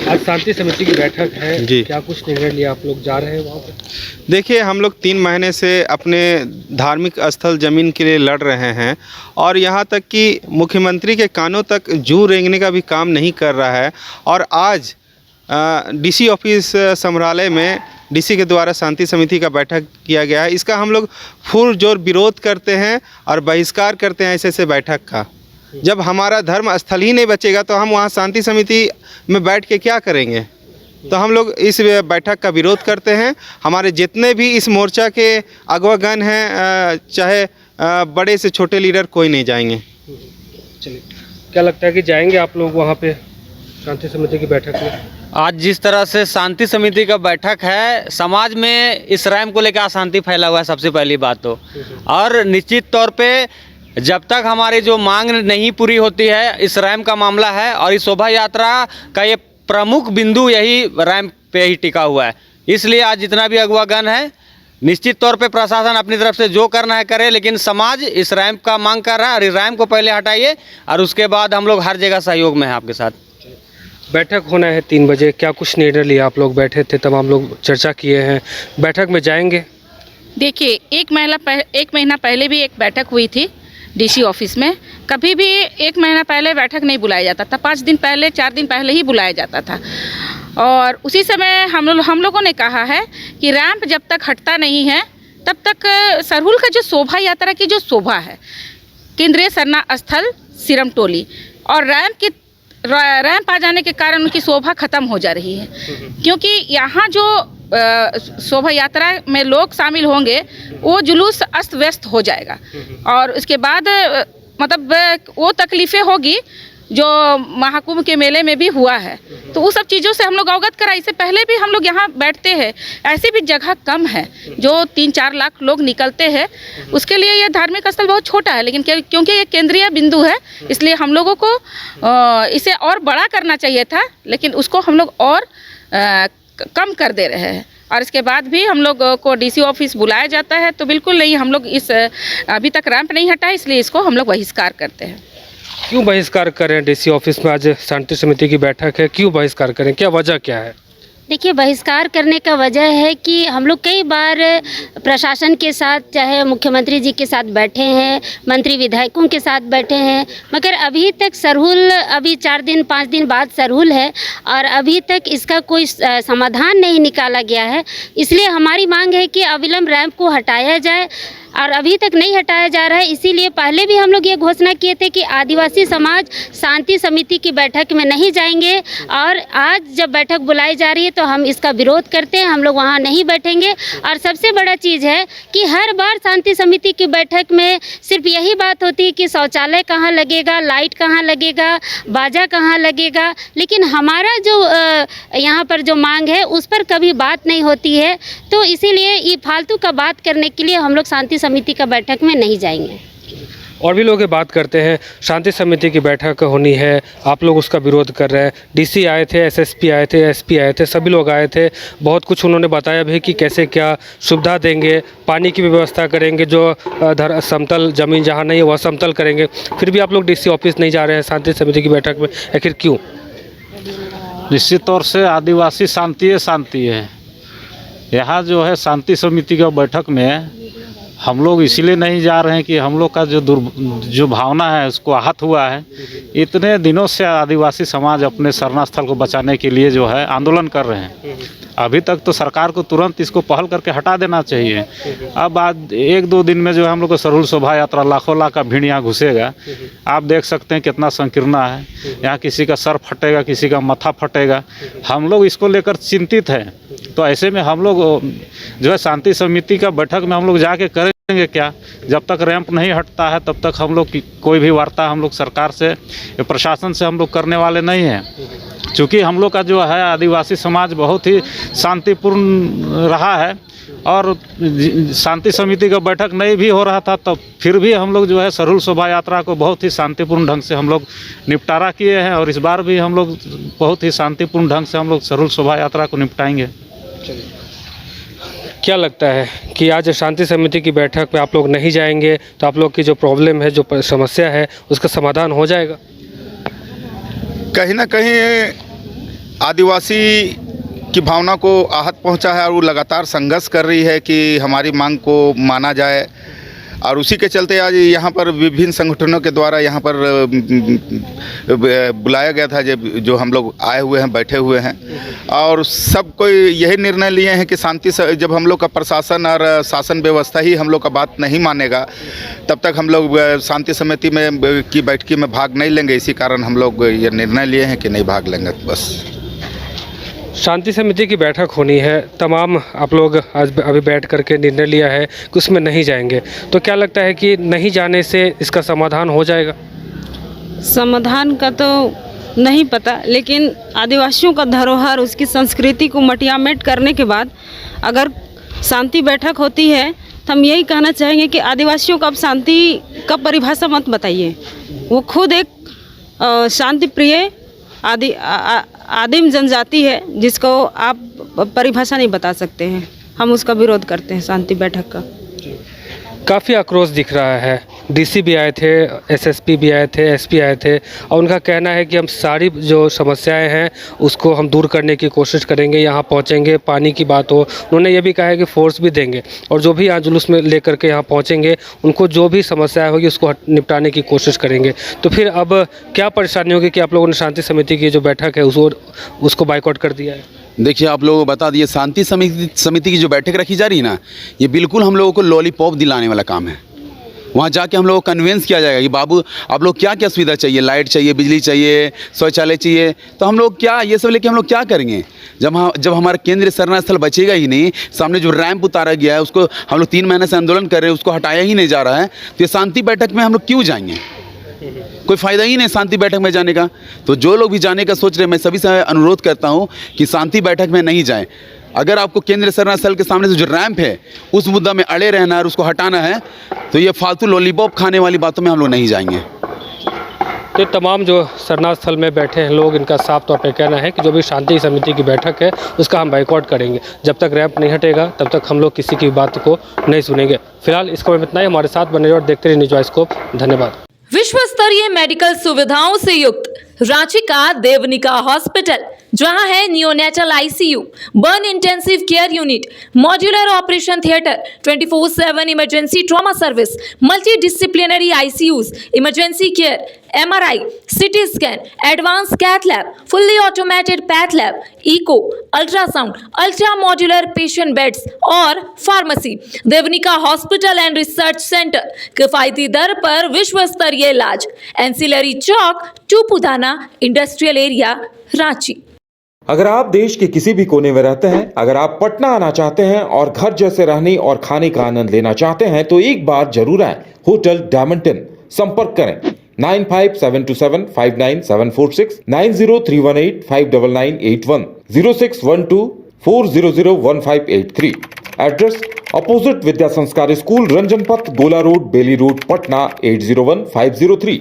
आज शांति समिति की बैठक है जी। क्या कुछ निर्णय लिया, आप लोग जा रहे हैं वहाँ पे? देखिए, हम लोग 3 महीने से अपने धार्मिक स्थल ज़मीन के लिए लड़ रहे हैं और यहाँ तक कि मुख्यमंत्री के कानों तक जूं रेंगने का भी काम नहीं कर रहा है। और आज डीसी ऑफिस समरालय में डीसी के द्वारा शांति समिति का बैठक किया गया है। इसका हम लोग पुरजोर विरोध करते हैं और बहिष्कार करते हैं ऐसे बैठक का। जब हमारा धर्म स्थल ही नहीं बचेगा तो हम वहाँ शांति समिति में बैठ के क्या करेंगे। तो हम लोग इस बैठक का विरोध करते हैं। हमारे जितने भी इस मोर्चा के अगवागण हैं, चाहे बड़े से छोटे लीडर, कोई नहीं जाएंगे। चलिए, क्या लगता है कि जाएंगे आप लोग वहाँ पे शांति समिति की बैठक में? आज जिस तरह से शांति समिति का बैठक है, समाज में इस रैम को लेकर अशांति फैला हुआ है, सबसे पहली बात तो। और निश्चित तौर पे जब तक हमारी जो मांग नहीं पूरी होती है, इस रैम का मामला है और इस शोभा यात्रा का ये प्रमुख बिंदु यही रैम पे ही टिका हुआ है। इसलिए आज जितना भी अगवागण है, निश्चित तौर पे प्रशासन अपनी तरफ से जो करना है करे, लेकिन समाज इस रैम का मांग कर रहा है और इस रैम को पहले हटाइए और उसके बाद हम लोग हर जगह सहयोग में हैं आपके साथ। बैठक होना है 3 बजे, क्या कुछ निर्णय लिया? आप लोग बैठे थे, तमाम लोग चर्चा किए हैं, बैठक में जाएंगे? देखिए, एक महीना पहले भी एक बैठक हुई थी डीसी ऑफिस में। कभी भी 1 महीना पहले बैठक नहीं बुलाया जाता था, 5 दिन पहले, 4 दिन पहले ही बुलाया जाता था। और उसी समय हम लोगों ने कहा है कि रैंप जब तक हटता नहीं है तब तक सरहुल का जो शोभा यात्रा की जो शोभा है, केंद्रीय सरना स्थल सिरम टोली, और रैंप आ जाने के कारण उनकी शोभा खत्म हो जा रही है। क्योंकि यहाँ जो शोभा यात्रा में लोग शामिल होंगे वो जुलूस अस्त व्यस्त हो जाएगा और उसके बाद मतलब वो तकलीफ़ें होगी जो महाकुंभ के मेले में भी हुआ है। तो वो सब चीज़ों से हम लोग अवगत कराए। इससे पहले भी हम लोग यहाँ बैठते हैं, ऐसे भी जगह कम है जो 3-4 लाख लोग निकलते हैं, उसके लिए ये धार्मिक स्थल बहुत छोटा है। लेकिन क्योंकि ये केंद्रीय बिंदु है, इसलिए हम लोगों को इसे और बड़ा करना चाहिए था, लेकिन उसको हम लोग और कम कर दे रहे हैं। और इसके बाद भी हम लोग को डीसी ऑफिस बुलाया जाता है तो बिल्कुल नहीं, हम लोग अभी तक रैंप नहीं हटा, इसलिए इसको हम लोग बहिष्कार करते हैं। क्यों बहिष्कार करें? डीसी ऑफिस में आज शांति समिति की बैठक है, क्यों बहिष्कार करें, क्या वजह क्या है? देखिए, बहिष्कार करने का वजह है कि हम लोग कई बार प्रशासन के साथ, चाहे मुख्यमंत्री जी के साथ बैठे हैं, मंत्री विधायकों के साथ बैठे हैं, मगर अभी तक सरहुल, अभी 4-5 दिन बाद सरहुल है और अभी तक इसका कोई समाधान नहीं निकाला गया है। इसलिए हमारी मांग है कि अविलंब रैंप को हटाया जाए और अभी तक नहीं हटाया जा रहा है। इसीलिए पहले भी हम लोग ये घोषणा किए थे कि आदिवासी समाज शांति समिति की बैठक में नहीं जाएंगे और आज जब बैठक बुलाई जा रही है तो हम इसका विरोध करते हैं, हम लोग वहाँ नहीं बैठेंगे। और सबसे बड़ा चीज़ है कि हर बार शांति समिति की बैठक में सिर्फ यही बात होती है कि शौचालय कहाँ लगेगा, लाइट कहाँ लगेगा, बाजा कहाँ लगेगा, लेकिन हमारा जो यहाँ पर जो मांग है उस पर कभी बात नहीं होती है। तो इसीलिए ये फालतू का बात करने के लिए हम लोग शांति समिति का बैठक में नहीं जाएंगे। और भी लोग ये बात करते हैं, शांति समिति की बैठक होनी है, आप लोग उसका विरोध कर रहे हैं। डीसी आए थे, एसएसपी आए थे, एसपी आए थे, सभी लोग आए थे, बहुत कुछ उन्होंने बताया भी कि कैसे क्या सुविधा देंगे, पानी की व्यवस्था करेंगे, जो समतल ज़मीन जहाँ नहीं है वह समतल करेंगे। फिर भी आप लोग डीसी ऑफिस नहीं जा रहे हैं शांति समिति की बैठक में, आखिर क्यों? निश्चित तौर से आदिवासी शांति है। यहाँ जो है शांति समिति का बैठक में हम लोग इसीलिए नहीं जा रहे हैं कि हम लोग का जो भावना है उसको आहत हुआ है। इतने दिनों से आदिवासी समाज अपने शरणा स्थल को बचाने के लिए जो है आंदोलन कर रहे हैं। अभी तक तो सरकार को तुरंत इसको पहल करके हटा देना चाहिए। अब आज 1-2 दिन में जो है हम लोग को सरहुल शोभा यात्रा लाखों लाख का भीड़ यहाँ घुसेगा। आप देख सकते हैं कितना संकीर्ण है, यहाँ किसी का सर फटेगा, किसी का माथा फटेगा। हम लोग इसको लेकर चिंतित हैं। तो ऐसे में हम लोग जो है शांति समिति का बैठक में हम लोग जाके करेंगे क्या? जब तक रैंप नहीं हटता है तब तक हम लोग कोई भी वार्ता हम लोग सरकार से, प्रशासन से हम लोग करने वाले नहीं हैं। चूँकि हम लोग का जो है आदिवासी समाज बहुत ही शांतिपूर्ण रहा है और शांति समिति का बैठक नहीं भी हो रहा था तब फिर भी हम लोग जो है सरहुल शोभा यात्रा को बहुत ही शांतिपूर्ण ढंग से हम लोग निपटारा किए हैं और इस बार भी हम लोग बहुत ही शांतिपूर्ण ढंग से हम लोग सरहुल शोभा यात्रा को निपटाएंगे। क्या लगता है कि आज शांति समिति की बैठक में आप लोग नहीं जाएंगे तो आप लोग की जो प्रॉब्लम है, जो समस्या है, उसका समाधान हो जाएगा? कहीं ना कहीं आदिवासी की भावना को आहत पहुंचा है और वो लगातार संघर्ष कर रही है कि हमारी मांग को माना जाए। और उसी के चलते आज यहाँ पर विभिन्न संगठनों के द्वारा यहाँ पर बुलाया गया था जो हम लोग आए हुए हैं, बैठे हुए हैं और सब कोई यही निर्णय लिए हैं कि शांति से जब हम लोग का प्रशासन और शासन व्यवस्था ही हम लोग का बात नहीं मानेगा तब तक हम लोग शांति समिति में की बैठकी में भाग नहीं लेंगे। इसी कारण हम लोग ये निर्णय लिए हैं कि नहीं भाग लेंगे। बस शांति समिति की बैठक होनी है, तमाम आप लोग आज अभी बैठ करके निर्णय लिया है कि उसमें नहीं जाएंगे, तो क्या लगता है कि नहीं जाने से इसका समाधान हो जाएगा? समाधान का तो नहीं पता, लेकिन आदिवासियों का धरोहर, उसकी संस्कृति को मटियामेट करने के बाद अगर शांति बैठक होती है तो हम यही कहना चाहेंगे कि आदिवासियों को अब शांति का परिभाषा मत बताइए। वो खुद एक शांति प्रिय आदिम जनजाति है जिसको आप परिभाषा नहीं बता सकते हैं। हम उसका विरोध करते हैं शांति बैठक का। काफ़ी आक्रोश दिख रहा है। डीसी भी आए थे, एसएसपी भी आए थे, एसपी आए थे और उनका कहना है कि हम सारी जो समस्याएं हैं उसको हम दूर करने की कोशिश करेंगे, यहाँ पहुँचेंगे। पानी की बात हो, उन्होंने ये भी कहा है कि फोर्स भी देंगे और जो भी यहाँ जुलूस में लेकर के यहाँ पहुँचेंगे उनको जो भी समस्या होगी उसको निपटाने की कोशिश करेंगे। तो फिर अब क्या परेशानी होगी कि आप लोगों ने शांति समिति की जो बैठक है उसको बाइकआउट कर दिया है? देखिए, आप लोगों को बता दिए, शांति समिति की जो बैठक रखी जा रही है ना, ये बिल्कुल हम लोगों को लॉलीपॉप दिलाने वाला काम है। वहाँ जाके हम लोगों को कन्विंस किया जाएगा कि बाबू आप लोग क्या क्या सुविधा चाहिए, लाइट चाहिए, बिजली चाहिए, शौचालय चाहिए, तो हम लोग क्या ये सब लेके हम लोग क्या करेंगे? जब हमारा केंद्रीय शरणास्थल बचेगा ही नहीं, सामने जो रैंप उतारा गया है उसको हम लोग 3 महीने से आंदोलन कर रहे हैं, उसको हटाया ही नहीं जा रहा है, तो ये शांति बैठक में हम लोग क्यों जाएंगे? कोई फ़ायदा ही नहीं शांति बैठक में जाने का। तो जो लोग भी जाने का सोच रहे हैं, मैं सभी से अनुरोध करता हूं कि शांति बैठक में नहीं जाएं। अगर आपको केंद्रीय शरणास्थल के सामने से जो रैंप है उस मुद्दा में अड़े रहना है और उसको हटाना है, तो ये फालतू लॉलीपॉप खाने वाली बातों में हम लोग नहीं जाएंगे। तो तमाम जो शरणास्थल में बैठे हैं लोग, इनका साफ तौर पे कहना है कि जो भी शांति समिति की बैठक है उसका हम बाइकआउट करेंगे। जब तक रैंप नहीं हटेगा तब तक हम लोग किसी की बात को नहीं सुनेंगे। फिलहाल इस खबर में इतना ही। हमारे साथ बने रहिए और देखते रहिए न्यूज़ स्कोप। धन्यवाद। विश्व स्तरीय मेडिकल सुविधाओं से युक्त रांची का देवनिका हॉस्पिटल, जहां है neonatal ICU, burn intensive care unit, modular operation theatre, 24/7 emergency trauma service, multi disciplinary ICUs, emergency care, MRI, CT scan, advance cath lab, fully automated path lab, echo, ultrasound, ultra modular patient beds और pharmacy. Devnika hospital and research centre, किफायती दर पर विश्व स्तरीय इलाज, ancillary Chowk, Tupudana industrial area, Ranchi. अगर आप देश के किसी भी कोने में रहते हैं, अगर आप पटना आना चाहते हैं और घर जैसे रहने और खाने का आनंद लेना चाहते हैं, तो एक बार जरूर आए होटल डायमंटन। संपर्क करें 9572759746, 9031859981, 0612400158 एड्रेस अपोजिट विद्या संस्कार स्कूल, रंजन पथ, गोला रोड, बेली रोड, पटना 801503।